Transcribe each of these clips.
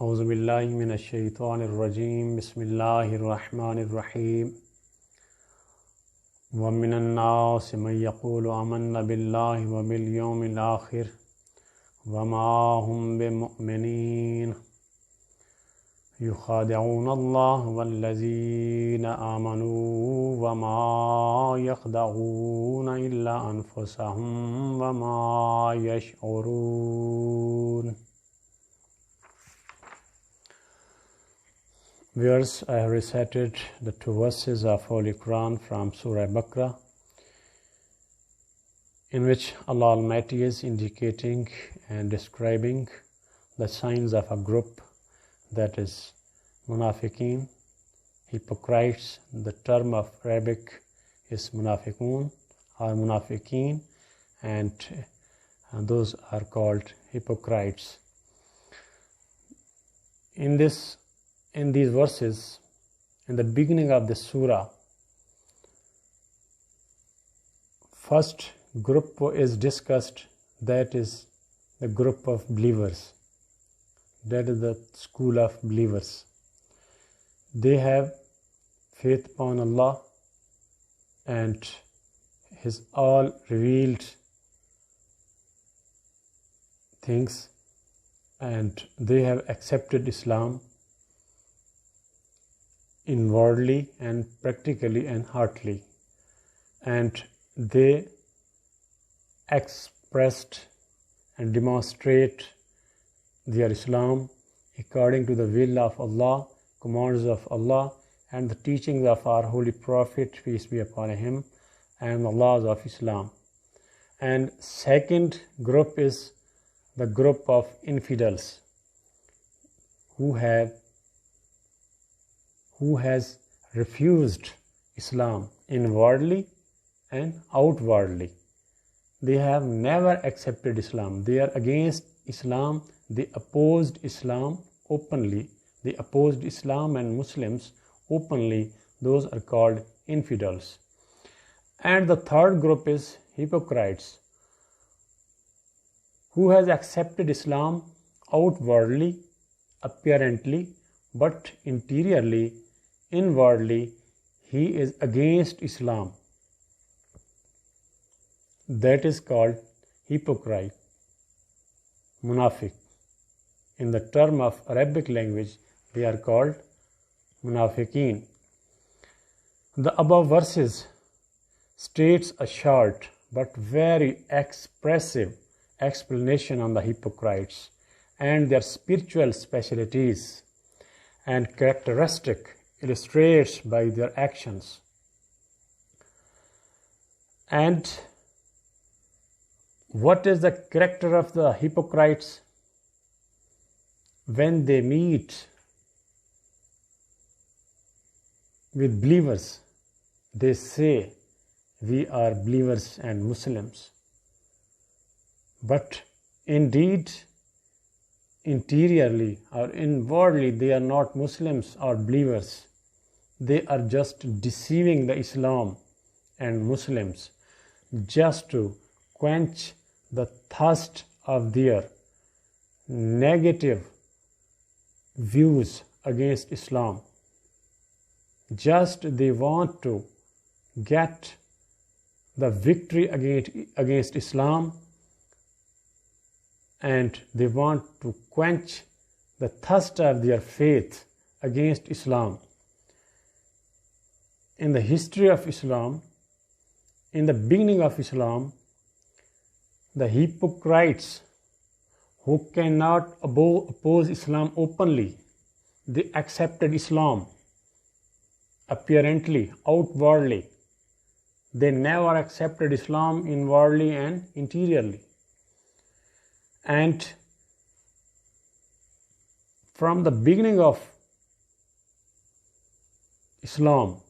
أعوذ بالله من الشيطان الرجيم بسم الله الرحمن الرحيم ومن الناس من يقول amanna biAllahi wabialyawmi alakhiri wama hum bimumineena yukhadi'una Allah wallazina amanu wama yakhda'una illa anfusahum wama yash'urun. Viewers, I have recited the 2 verses of Holy Quran from Surah Al-Baqara, in which Allah Almighty is indicating and describing the signs of a group, that is Monafiqeen, hypocrites. The term of Arabic is Monafiqun or Monafiqeen, and those are called hypocrites. In these verses, in the beginning of the surah, first group is discussed, that is the group of believers, that is the school of believers. They have faith upon Allah and His all revealed things, and they have accepted Islam inwardly and practically and heartily, and they expressed and demonstrate their Islam according to the will of Allah, commands of Allah, and the teachings of our Holy Prophet, peace be upon him, and the laws of Islam. And second group is the group of infidels who has refused Islam inwardly and outwardly. They have never accepted Islam. They are against Islam. They opposed Islam openly. They opposed Islam and Muslims openly. Those are called infidels. And the third group is hypocrites, who has accepted Islam outwardly, apparently, but interiorly, inwardly, he is against Islam. That is called hypocrite, munafiq. In the term of Arabic language, they are called Monafiqeen. The above verses states a short but very expressive explanation on the hypocrites and their spiritual specialties and characteristic illustrates by their actions. And what is the character of the hypocrites? When they meet with believers, they say, we are believers and Muslims. But indeed, interiorly or inwardly, they are not Muslims or believers. They are just deceiving the Islam and Muslims just to quench the thirst of their negative views against Islam. Just they want to get the victory against Islam, and they want to quench the thirst of their faith against Islam. In the history of Islam, in the beginning of Islam, the hypocrites who cannot oppose Islam openly, they accepted Islam apparently, outwardly. They never accepted Islam inwardly and interiorly. And from the beginning of Islam,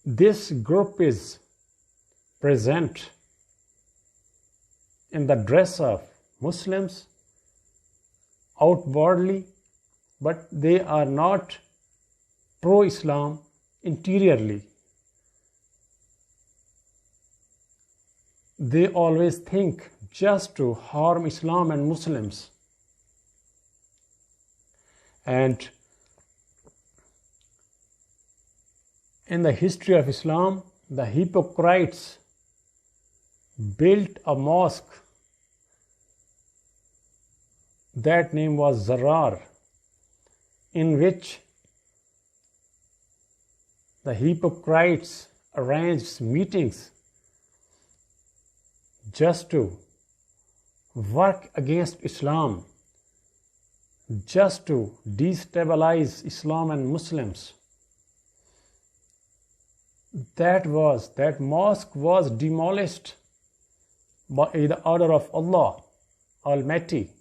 this group is present in the dress of Muslims outwardly, but they are not pro-Islam interiorly. They always think just to harm Islam and Muslims. And in the history of Islam, the hypocrites built a mosque. That name was Zarar, in which the hypocrites arranged meetings just to work against Islam, just to destabilize Islam and Muslims. That mosque was demolished by the order of Allah Almighty,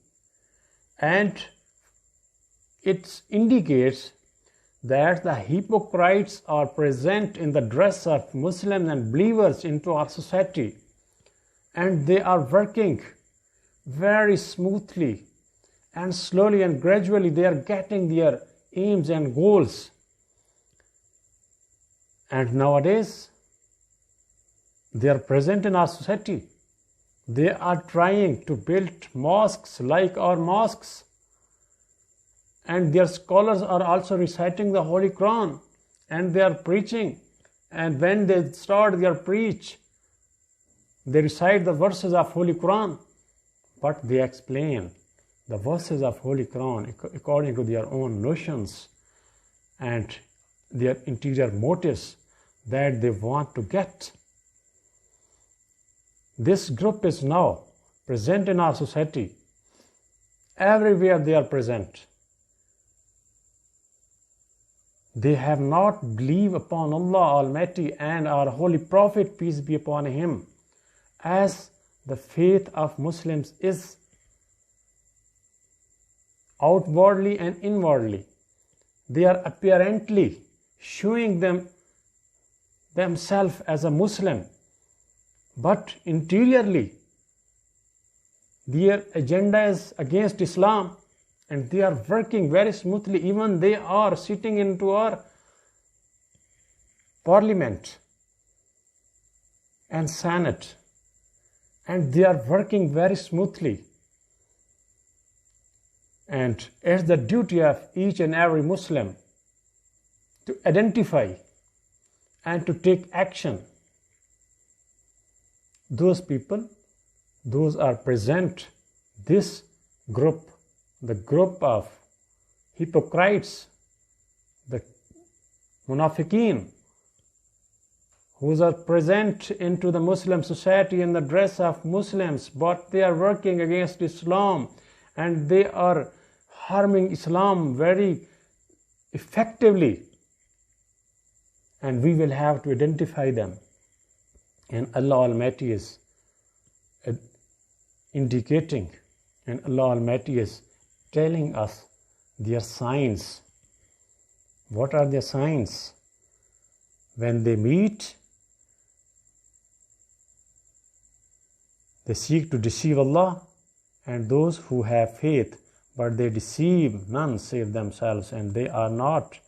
and it indicates that the hypocrites are present in the dress of Muslims and believers into our society, and they are working very smoothly and slowly and gradually they are getting their aims and goals. And nowadays they are present in our society. They are trying to build mosques like our mosques, and their scholars are also reciting the Holy Quran, and they are preaching, and when they start their preach, they recite the verses of Holy Quran, but they explain the verses of Holy Quran according to their own notions and their interior motives that they want to get. This group is now present in our society. Everywhere they are present. They have not believed upon Allah Almighty and our Holy Prophet, peace be upon him, as the faith of Muslims is outwardly and inwardly. They are apparently showing themselves as a Muslim, but interiorly their agenda is against Islam, and they are working very smoothly. Even they are sitting into our parliament and senate, and they are working very smoothly. And it's the duty of each and every Muslim to identify and to take action. Those people, those are present, this group, the group of hypocrites, the Monafiqeen, who are present into the Muslim society in the dress of Muslims, but they are working against Islam and they are harming Islam very effectively, and we will have to identify them. And Allah Almighty is indicating, and Allah Almighty is telling us their signs. What are their signs? When they meet, they seek to deceive Allah and those who have faith, but they deceive none save themselves, and they are not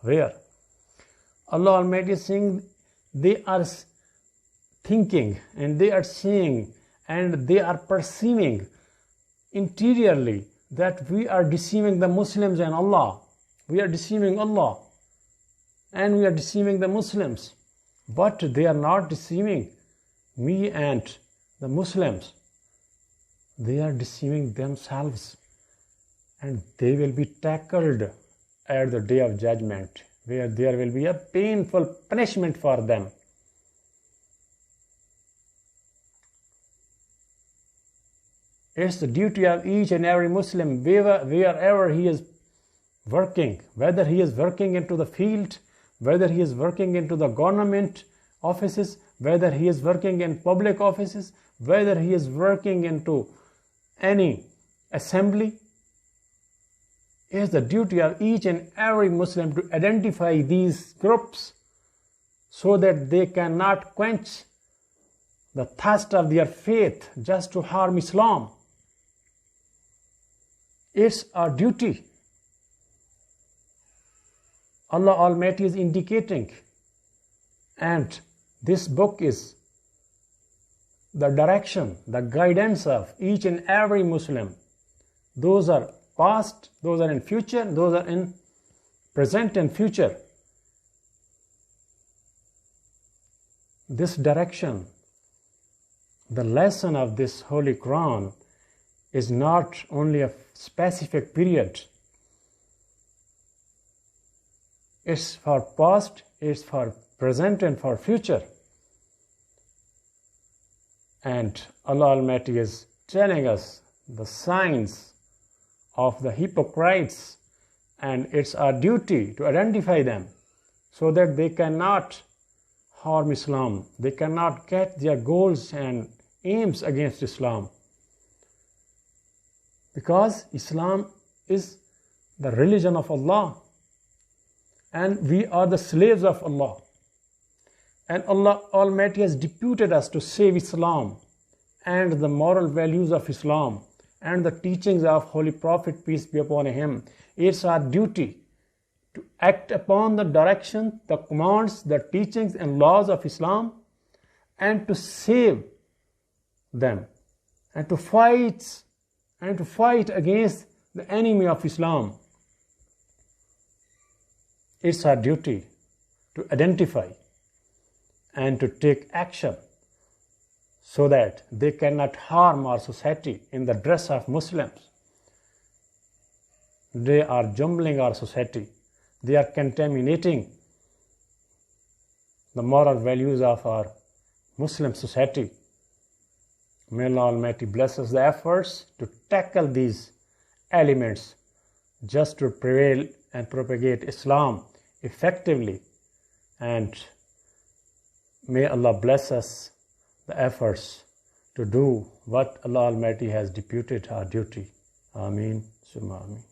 aware. Allah Almighty is saying they are thinking and they are seeing and they are perceiving interiorly that we are deceiving the Muslims and Allah. We are deceiving Allah and we are deceiving the Muslims, but they are not deceiving me and the Muslims. They are deceiving themselves, and they will be tackled at the day of judgment, where there will be a painful punishment for them. It's the duty of each and every Muslim, wherever he is working, whether he is working into the field, whether he is working into the government offices, whether he is working in public offices, whether he is working into any assembly. It is the duty of each and every Muslim to identify these groups so that they cannot quench the thirst of their faith just to harm Islam. It's our duty. Allah Almighty is indicating, and this book is the direction, the guidance of each and every Muslim. Those are past, those are in future, those are in present and future. This direction, the lesson of this Holy Quran is not only a specific period. It's for past, it's for present and for future. And Allah Almighty is telling us the signs of the hypocrites, and it's our duty to identify them so that they cannot harm Islam. They cannot get their goals and aims against Islam. Because Islam is the religion of Allah, and we are the slaves of Allah. And Allah Almighty has deputed us to save Islam and the moral values of Islam and the teachings of Holy Prophet, peace be upon him. It's our duty to act upon the direction, the commands, the teachings and laws of Islam, and to save them, and to fight against the enemy of Islam. It's our duty to identify and to take action so that they cannot harm our society in the dress of Muslims. They are jumbling our society. They are contaminating the moral values of our Muslim society. May Allah Almighty bless us the efforts to tackle these elements just to prevail and propagate Islam effectively. And may Allah bless us the efforts to do what Allah Almighty has deputed our duty. Ameen. Summa Ameen.